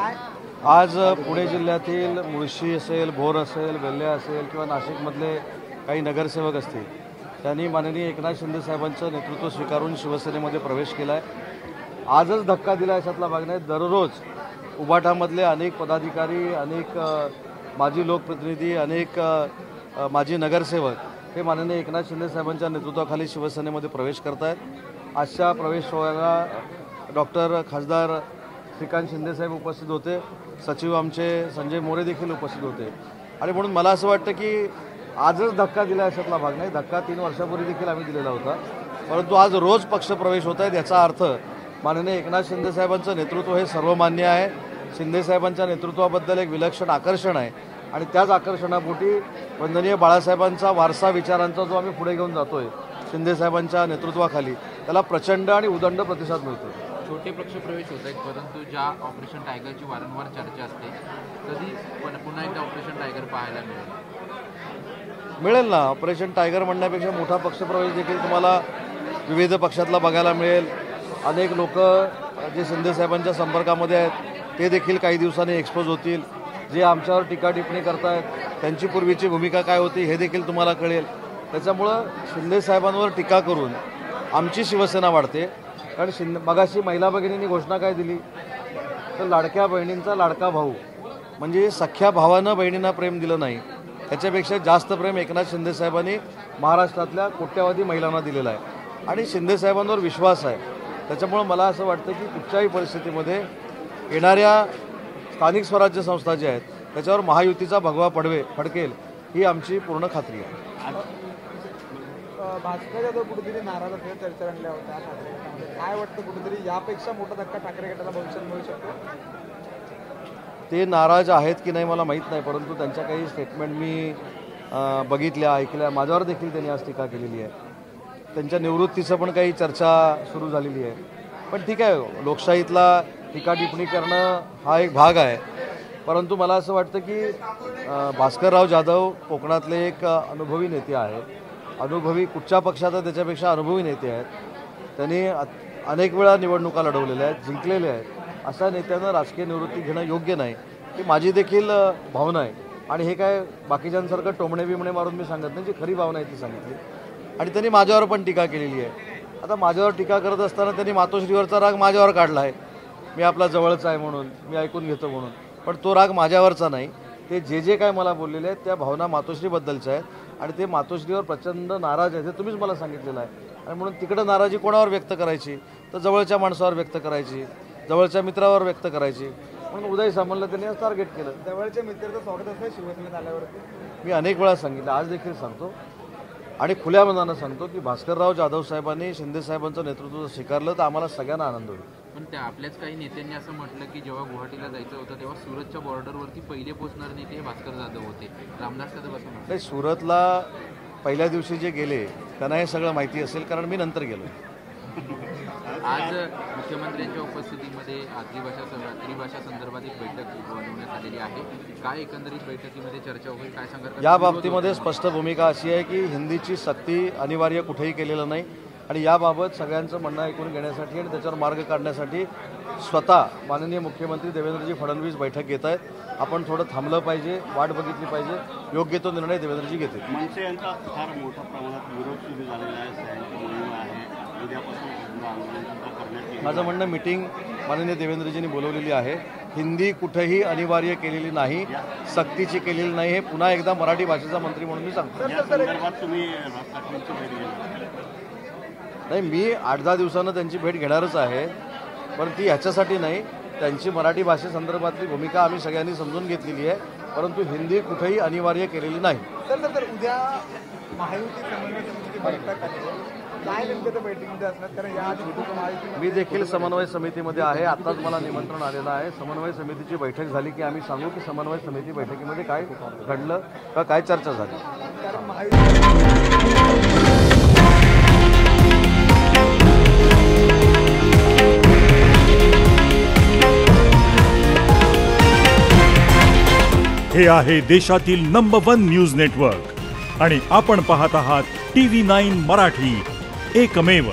आज पुणे जिल्ह्यातील मुळशी असेल, भोर असेल, वेल्हे असेल किंवा नाशिकमधले काही नगरसेवक असतील, त्यांनी माननीय एकनाथ शिंदे साहेबांचं नेतृत्व स्वीकारून शिवसेनेमध्ये प्रवेश केला आहे। आजच धक्का दिला अशातला भाग नाही। दररोज उबाटामधले अनेक पदाधिकारी, अनेक माजी लोकप्रतिनिधी, अनेक माजी नगरसेवक हे माननीय एकनाथ शिंदे साहेबांच्या नेतृत्वाखाली शिवसेनेमध्ये प्रवेश करत आहेत। आजच्या प्रवेश सोहळ्याला डॉक्टर खासदार श्रीकांत शिंदे साहेब उपस्थित होते, सचिव आमचे संजय मोरे देखील उपस्थित होते आणि म्हणून मला असं वाटतं की आजच धक्का दिला अशातला भाग नाही। धक्का 3 वर्षापूर्वी देखील आम्ही दिलेला होता, परंतु आज रोज पक्षप्रवेश होत आहेत। याचा अर्थ माननीय एकनाथ शिंदे साहेबांचं नेतृत्व हे सर्वमान्य आहे। शिंदे साहेबांच्या नेतृत्वाबद्दल एक विलक्षण आकर्षण आहे आणि त्याच आकर्षणापोटी वंदनीय बाळासाहेबांचा वारसा, विचारांचा जो आम्ही पुढे घेऊन जातोय शिंदे साहेबांच्या नेतृत्वाखाली, त्याला प्रचंड आणि उदंड प्रतिसाद मिळतो। छोटे पक्ष प्रवेश होत आहेत, परंतु ज्या ऑपरेशन टायगरची वारंवार चर्चा असते, कधी पुन्हा एकदा ऑपरेशन टायगर पाहायला मिळेल ना। ऑपरेशन टायगर म्हणण्यापेक्षा मोठा पक्षप्रवेश देखील तुम्हाला विविध पक्षातला बघायला मिळेल। अनेक लोक जे शिंदे साहेबांच्या संपर्कामध्ये आहेत ते देखील काही दिवसांनी एक्सपोज होतील। जे आमच्यावर टीका टिप्पणी करतायत त्यांची पूर्वीची भूमिका काय होती हे देखील तुम्हाला कळेल। त्याच्यामुळं शिंदे साहेबांवर टीका करून आमची शिवसेना वाढते। कारण मगाशी महिला भगिनींनी घोषणा काय दिली तर लाडक्या बहिणींचा लाडका भाऊ, म्हणजे सख्या भावानं बहिणींना प्रेम दिलं नाही, त्याच्यापेक्षा जास्त प्रेम एकनाथ शिंदे साहेबांनी महाराष्ट्रातल्या कोट्यावधी महिलांना दिलेलं आहे आणि शिंदे साहेबांवर विश्वास आहे। त्याच्यामुळं मला असं वाटतं की कुठच्याही परिस्थितीमध्ये येणाऱ्या स्थानिक स्वराज्य संस्था ज्या आहेत त्याच्यावर महायुतीचा भगवा फडकेल ही आमची पूर्ण खात्री आहे। भाजपच्या जो कुठेतरी नाराज असलेल्या चर्चा रंगल्या होत्या, काय वाटतं कुठेतरी यापेक्षा मोठा धक्का ठाकरे गटाला भविष्यात मिळू शकतो? ते नाराज आहेत की नाही मला माहीत नाही, परंतु त्यांच्या काही स्टेटमेंट मी बघितल्या, ऐकल्या। माझ्यावर देखील त्यांनी आज टीका केलेली आहे। त्यांच्या निवृत्तीचं पण काही चर्चा सुरू झालेली आहे। पण ठीक आहे, लोकशाहीतला टीका टिप्पणी करणं हा एक भाग आहे, परंतु मला असं वाटतं की भास्करराव जाधव कोकणातले एक अनुभवी नेते आहेत। अनुभवी कुठच्या पक्षाचा त्याच्यापेक्षा अनुभवी नेते आहेत। त्यांनी अनेक वेळा निवडणुका लढवलेल्या आहेत, जिंकलेल्या आहेत। अशा नेत्यांना राजकीय निवृत्ती घेणं योग्य नाही, ही माझी देखील भावना आहे। आणि हे काय बाकीच्यांसारखं टोमणे बिमणे मारून मी सांगत नाही, जी खरी भावना आहे ती सांगितली। आणि त्यांनी माझ्यावर पण टीका केलेली आहे। आता माझ्यावर टीका करत असताना त्यांनी मातोश्रीवरचा राग माझ्यावर काढला आहे, मी आपला जवळचा आहे म्हणून, मी ऐकून घेतो म्हणून। पण तो राग माझ्यावरचा नाही, ते जे काय मला बोललेले आहेत त्या भावना मातोश्रीबद्दलच्या आहेत आणि ते मातोश्रीवर प्रचंड नाराज आहेत हे तुम्हीच मला सांगितलेलं आहे। आणि म्हणून तिकडं नाराजी कोणावर व्यक्त करायची तर जवळच्या माणसावर व्यक्त करायची, जवळच्या मित्रावर व्यक्त करायची। म्हणून उदय सामंतला त्यांनी आज टार्गेट केलं। जवळच्या मित्राचं स्वागत असतं शिवसेनेत आल्यावरती मी अनेक वेळा सांगितलं, आज देखील सांगतो आणि खुल्या मनानं सांगतो की भास्करराव जाधव साहेबांनी शिंदे साहेबांचं नेतृत्व स्वीकारलं तर आम्हाला सगळ्यांना आनंद होईल। पण त्या आपल्याच काही नेत्यांनी असं म्हटलं की जेव्हा गुवाहाटीला जायचं होतं तेव्हा सुरतच्या बॉर्डरवरती पहिले पोहोचणारे नेते हे भास्कर जाधव होते। रामदास कदम असं म्हटलं। सुरतला पहिल्या दिवशी जे गेले त्यांना हे सगळं माहिती असेल, कारण मी नंतर गेलो। आज मुख्यमंत्र्यांच्या उपस्थितीमध्ये त्रिभाषा संदर्भात एक बैठक बोलवण्यात आलेली आहे। काय एकंदरीत बैठकीमध्ये चर्चा होईल, काय सांगाल? या बाबतीमध्ये स्पष्ट भूमिका अशी आहे की हिंदीची सक्ती अनिवार्य कुठेही केलेलं नाही आणि याबाबत सगळ्यांचं म्हणणं ऐकून घेण्यासाठी आणि त्याच्यावर मार्ग काढण्यासाठी स्वतः माननीय मुख्यमंत्री देवेंद्रजी फडणवीस बैठक घेत आहेत। आपण थोडं थांबलं पाहिजे, वाट बघितली पाहिजे, योग्य तो निर्णय देवेंद्रजी घेतील। मनसे यांचा फार मोठ्या प्रमाणात विरोध सुरू झालेला आहे, माझं म्हणणं मीटिंग माननीय देवेंद्रजींनी बोलवलेली आहे। हिंदी कुठेही अनिवार्य केलेली नाही, सक्तीची केलेली नाही, हे पुन्हा एकदा मराठी भाषेचा मंत्री म्हणून मी सांगतो। नाही, मी 8-10 दिवसानं त्यांची भेट घेणारच आहे, पण ती ह्याच्यासाठी नाही, त्यांची मराठी भाषेसंदर्भातली भूमिका आम्ही सगळ्यांनी समजून घेतलेली आहे, परंतु हिंदी कुठेही अनिवार्य केलेली नाही। तर उद्या महायुती समन्वय समितीची बैठक आहे, काय नेमकं त्या बैठकीमध्ये असणार? कारण या मी देखील समन्वय समितीमध्ये आहे, आताच मला निमंत्रण आलेलं आहे। समन्वय समितीची बैठक झाली की आम्ही सांगू की समन्वय समिती बैठकीमध्ये काय घडलं का काय चर्चा झाली। हे आहे देशातील नंबर 1 न्यूज नेटवर्क आणि आपण पाहत आहात TV9 मराठी, एकमेव।